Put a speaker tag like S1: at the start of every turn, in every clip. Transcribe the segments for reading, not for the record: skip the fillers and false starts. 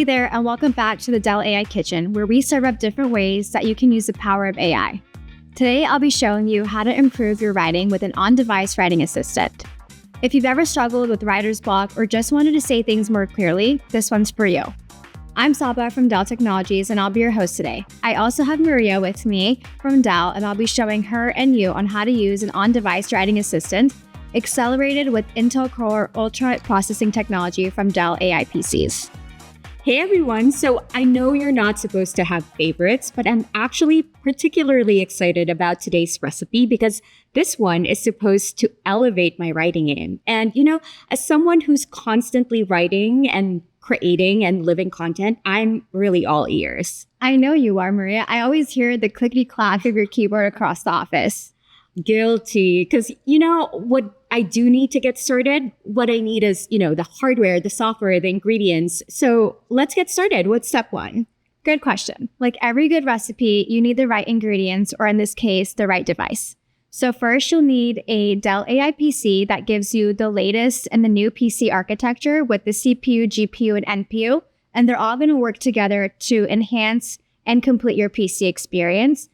S1: Hey there, and welcome back to the Dell AI Kitchen, where we serve up different ways that you can use the power of AI. Today, I'll be showing you how to improve your writing with an on-device writing assistant. If you've ever struggled with writer's block or just wanted to say things more clearly, this one's for you. I'm Saba from Dell Technologies, and I'll be your host today. I also have Maria with me from Dell, and I'll be showing her and you on how to use an on-device writing assistant accelerated with Intel Core Ultra processing technology from Dell AI PCs.
S2: Hey everyone, so I know you're not supposed to have favorites, but I'm actually particularly excited about today's recipe because this one is supposed to elevate my writing game. And as someone who's constantly writing and creating and living content, I'm really all ears.
S1: I know you are, Maria. I always hear the clickety-clack of your keyboard across the office.
S2: Guilty. Because what I do need to get started, what I need is, the hardware, the software, the ingredients. So let's get started. What's step one?
S1: Good question. Like every good recipe, you need the right ingredients, or in this case, the right device. So first, you'll need a Dell AI PC that gives you the latest and the new PC architecture with the CPU, GPU, and NPU. And they're all going to work together to enhance and complete your PC experience,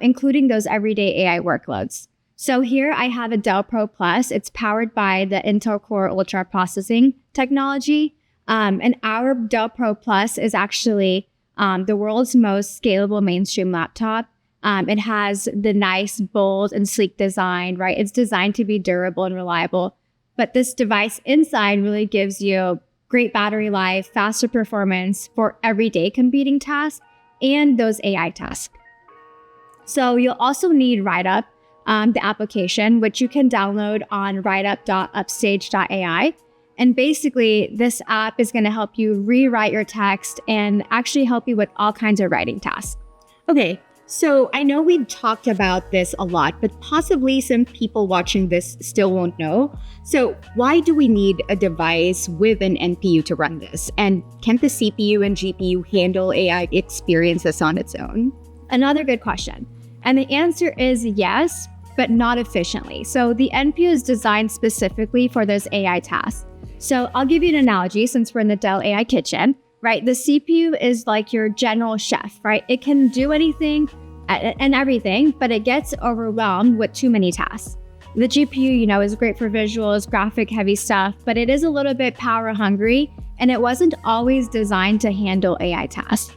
S1: including those everyday AI workloads. So here I have a Dell Pro Plus. It's powered by the Intel Core Ultra processing technology. And our Dell Pro Plus is actually the world's most scalable mainstream laptop. It has the nice, bold, and sleek design, right? It's designed to be durable and reliable. But this device inside really gives you great battery life, faster performance for everyday computing tasks and those AI tasks. So you'll also need WriteUp, the application, which you can download on writeup.upstage.ai. And basically, this app is going to help you rewrite your text and actually help you with all kinds of writing tasks.
S2: Okay, so I know we've talked about this a lot, but possibly some people watching this still won't know. So why do we need a device with an NPU to run this? And can the CPU and GPU handle AI experiences on its own?
S1: Another good question. And the answer is yes, but not efficiently. So the NPU is designed specifically for those AI tasks. So I'll give you an analogy since we're in the Dell AI Kitchen, right? The CPU is like your general chef, right? It can do anything and everything, but it gets overwhelmed with too many tasks. The GPU, is great for visuals, graphic heavy stuff, but it is a little bit power hungry, and it wasn't always designed to handle AI tasks.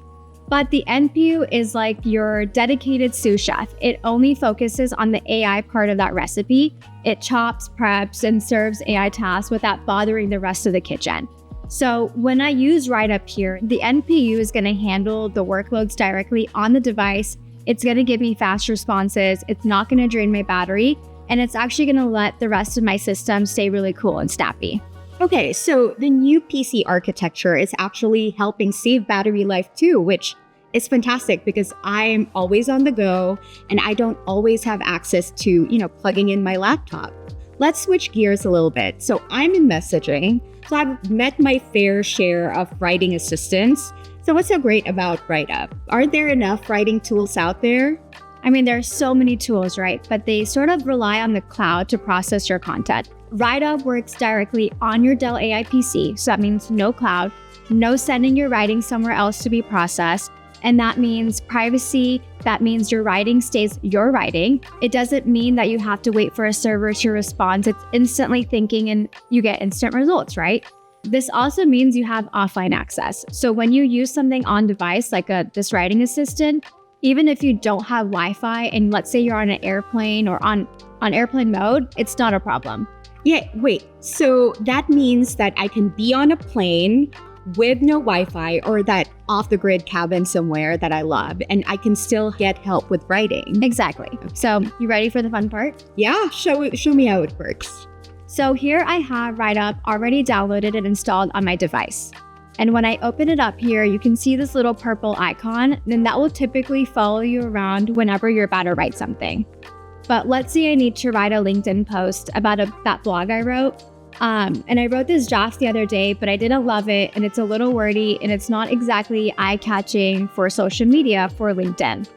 S1: But the NPU is like your dedicated sous chef. It only focuses on the AI part of that recipe. It chops, preps, and serves AI tasks without bothering the rest of the kitchen. So when I use WriteUp here, the NPU is going to handle the workloads directly on the device. It's going to give me fast responses. It's not going to drain my battery. And it's actually going to let the rest of my system stay really cool and snappy.
S2: Okay, so the new PC architecture is actually helping save battery life too, which is fantastic because I'm always on the go and I don't always have access to, plugging in my laptop. Let's switch gears a little bit. So I'm in messaging, so I've met my fair share of writing assistants. So what's so great about WriteUp? Aren't there enough writing tools out there?
S1: I mean, there are so many tools, right? But they sort of rely on the cloud to process your content. WriteUp works directly on your Dell AI PC. So that means no cloud, no sending your writing somewhere else to be processed. And that means privacy. That means your writing stays your writing. It doesn't mean that you have to wait for a server to respond. It's instantly thinking and you get instant results, right? This also means you have offline access. So when you use something on device, like this writing assistant, even if you don't have Wi-Fi and let's say you're on an airplane or on airplane mode, it's not a problem.
S2: Yeah, wait. So that means that I can be on a plane with no Wi-Fi or that off-the-grid cabin somewhere that I love, and I can still get help with writing.
S1: Exactly. Okay. So you ready for the fun part?
S2: Yeah, show me how it works.
S1: So here I have WriteUp already downloaded and installed on my device. And when I open it up here, you can see this little purple icon, and that will typically follow you around whenever you're about to write something. But let's say I need to write a LinkedIn post about that blog I wrote. And I wrote this draft the other day, but I didn't love it, and it's a little wordy, and it's not exactly eye-catching for social media for LinkedIn.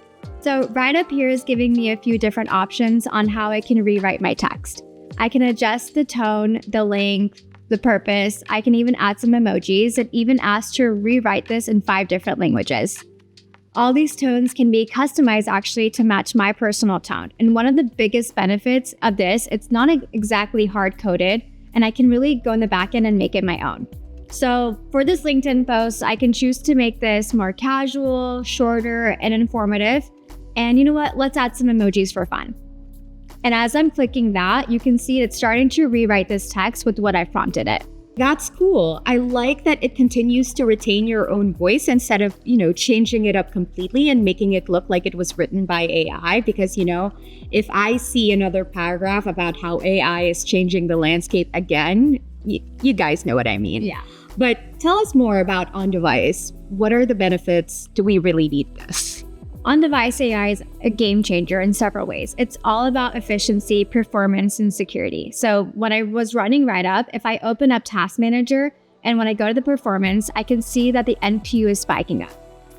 S1: So WriteUp here is giving me a few different options on how I can rewrite my text. I can adjust the tone, the length, the purpose. I can even add some emojis and even ask to rewrite this in 5 different languages. All these tones can be customized actually to match my personal tone. And one of the biggest benefits of this, it's not exactly hard-coded, and I can really go in the back end and make it my own. So for this LinkedIn post, I can choose to make this more casual, shorter, and informative. And you know what? Let's add some emojis for fun. And as I'm clicking that, you can see it's starting to rewrite this text with what I prompted it.
S2: That's cool. I like that it continues to retain your own voice instead of, changing it up completely and making it look like it was written by AI. Because, if I see another paragraph about how AI is changing the landscape again, you guys know what I mean.
S1: Yeah.
S2: But tell us more about on-device. What are the benefits? Do we really need this?
S1: On-device AI is a game changer in several ways. It's all about efficiency, performance, and security. So when I was running WriteUp, if I open up Task Manager and when I go to the performance, I can see that the NPU is spiking up.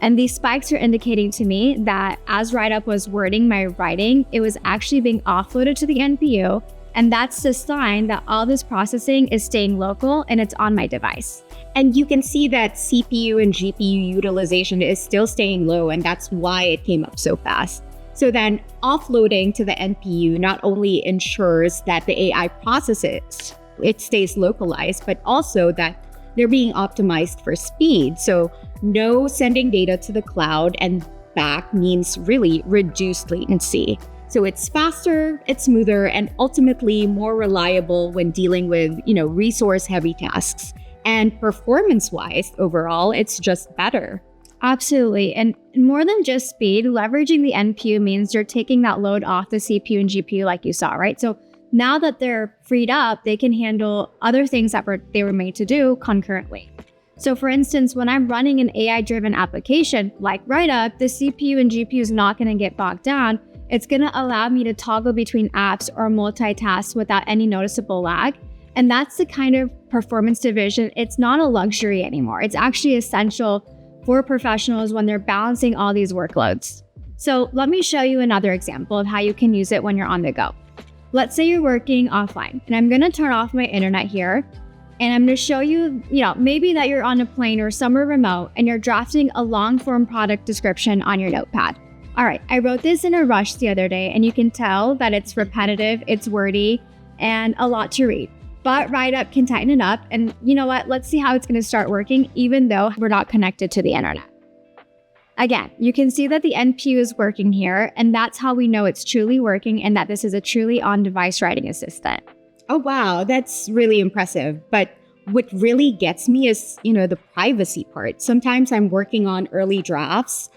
S1: And these spikes are indicating to me that as WriteUp was wording my writing, it was actually being offloaded to the NPU. And that's the sign that all this processing is staying local and it's on my device.
S2: And you can see that CPU and GPU utilization is still staying low, and that's why it came up so fast. So then offloading to the NPU not only ensures that the AI processes, it stays localized, but also that they're being optimized for speed. So no sending data to the cloud and back means really reduced latency. So it's faster, it's smoother, and ultimately more reliable when dealing with, resource-heavy tasks. And performance-wise, overall, it's just better.
S1: Absolutely. And more than just speed, leveraging the NPU means you're taking that load off the CPU and GPU like you saw, right? So now that they're freed up, they can handle other things that they were made to do concurrently. So for instance, when I'm running an AI-driven application like WriteUp, the CPU and GPU is not going to get bogged down. It's going to allow me to toggle between apps or multitask without any noticeable lag. And that's the kind of performance division. It's not a luxury anymore. It's actually essential for professionals when they're balancing all these workloads. So let me show you another example of how you can use it when you're on the go. Let's say you're working offline, and I'm going to turn off my internet here. And I'm going to show you, maybe that you're on a plane or somewhere remote and you're drafting a long form product description on your notepad. All right, I wrote this in a rush the other day, and you can tell that it's repetitive, it's wordy, and a lot to read. But WriteUp can tighten it up, and you know what? Let's see how it's going to start working, even though we're not connected to the internet. Again, you can see that the NPU is working here, and that's how we know it's truly working and that this is a truly on-device writing assistant.
S2: Oh, wow, that's really impressive. But what really gets me is, the privacy part. Sometimes I'm working on early drafts,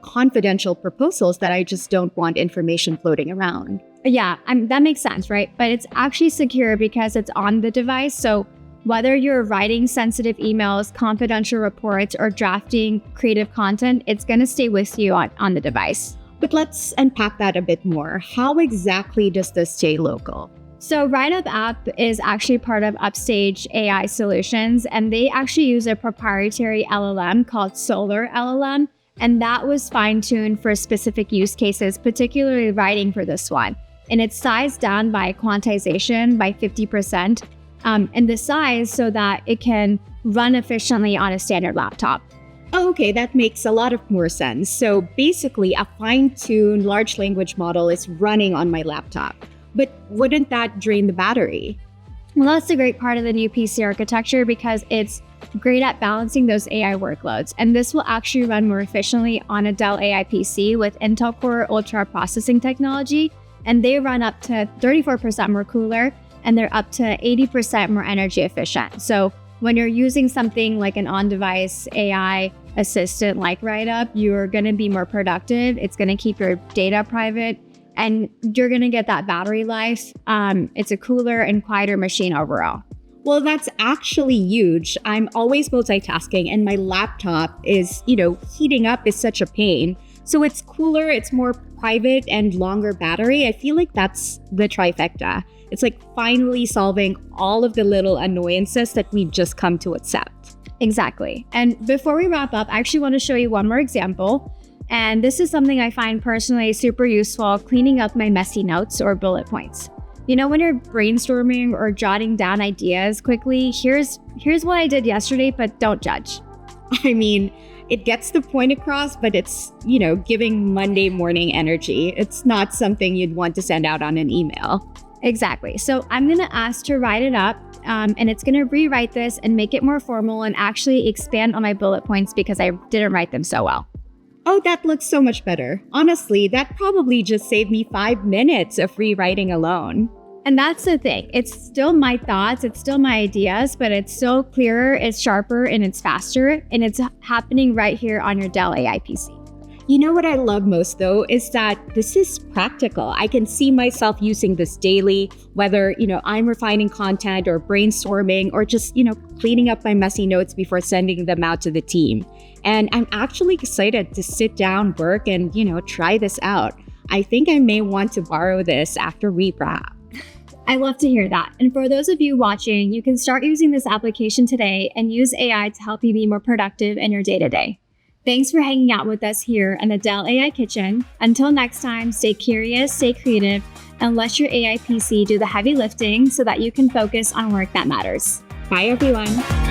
S2: confidential proposals that I just don't want information floating around.
S1: Yeah, that makes sense, right? But it's actually secure because it's on the device. So whether you're writing sensitive emails, confidential reports, or drafting creative content, it's going to stay with you on the device.
S2: But let's unpack that a bit more. How exactly does this stay local?
S1: So WriteUp app is actually part of Upstage AI Solutions, and they actually use a proprietary LLM called Solar LLM. And that was fine-tuned for specific use cases, particularly writing for this one. And it's sized down by quantization by 50%, and the size so that it can run efficiently on a standard laptop.
S2: Oh, okay, that makes a lot of more sense. So basically, a fine-tuned large language model is running on my laptop. But wouldn't that drain the battery?
S1: Well, that's the great part of the new PC architecture because it's great at balancing those AI workloads. And this will actually run more efficiently on a Dell AI PC with Intel Core Ultra processing technology. And they run up to 34% more cooler, and they're up to 80% more energy efficient. So when you're using something like an on-device AI assistant like WriteUp, you're going to be more productive. It's going to keep your data private, and you're going to get that battery life. It's a cooler and quieter machine overall.
S2: Well, that's actually huge. I'm always multitasking, and my laptop is, heating up is such a pain. So it's cooler, it's more private, and longer battery. I feel like that's the trifecta. It's like finally solving all of the little annoyances that we've just come to accept.
S1: Exactly. And before we wrap up, I actually want to show you one more example. And this is something I find personally super useful, cleaning up my messy notes or bullet points. You know, when you're brainstorming or jotting down ideas quickly, here's what I did yesterday, but don't judge.
S2: I mean, it gets the point across, but it's, giving Monday morning energy. It's not something you'd want to send out on an email.
S1: Exactly. So I'm going to ask to write it up, and it's going to rewrite this and make it more formal and actually expand on my bullet points because I didn't write them so well.
S2: Oh, that looks so much better. Honestly, that probably just saved me 5 minutes of rewriting alone.
S1: And that's the thing. It's still my thoughts, it's still my ideas, but it's so clearer, it's sharper, and it's faster, and it's happening right here on your Dell AI PC.
S2: You know what I love most though is that this is practical. I can see myself using this daily, whether, I'm refining content or brainstorming or just, cleaning up my messy notes before sending them out to the team. And I'm actually excited to sit down, work, and, try this out. I think I may want to borrow this after we wrap.
S1: I love to hear that. And for those of you watching, you can start using this application today and use AI to help you be more productive in your day-to-day. Thanks for hanging out with us here in the Dell AI Kitchen. Until next time, stay curious, stay creative, and let your AI PC do the heavy lifting so that you can focus on work that matters.
S2: Bye, everyone.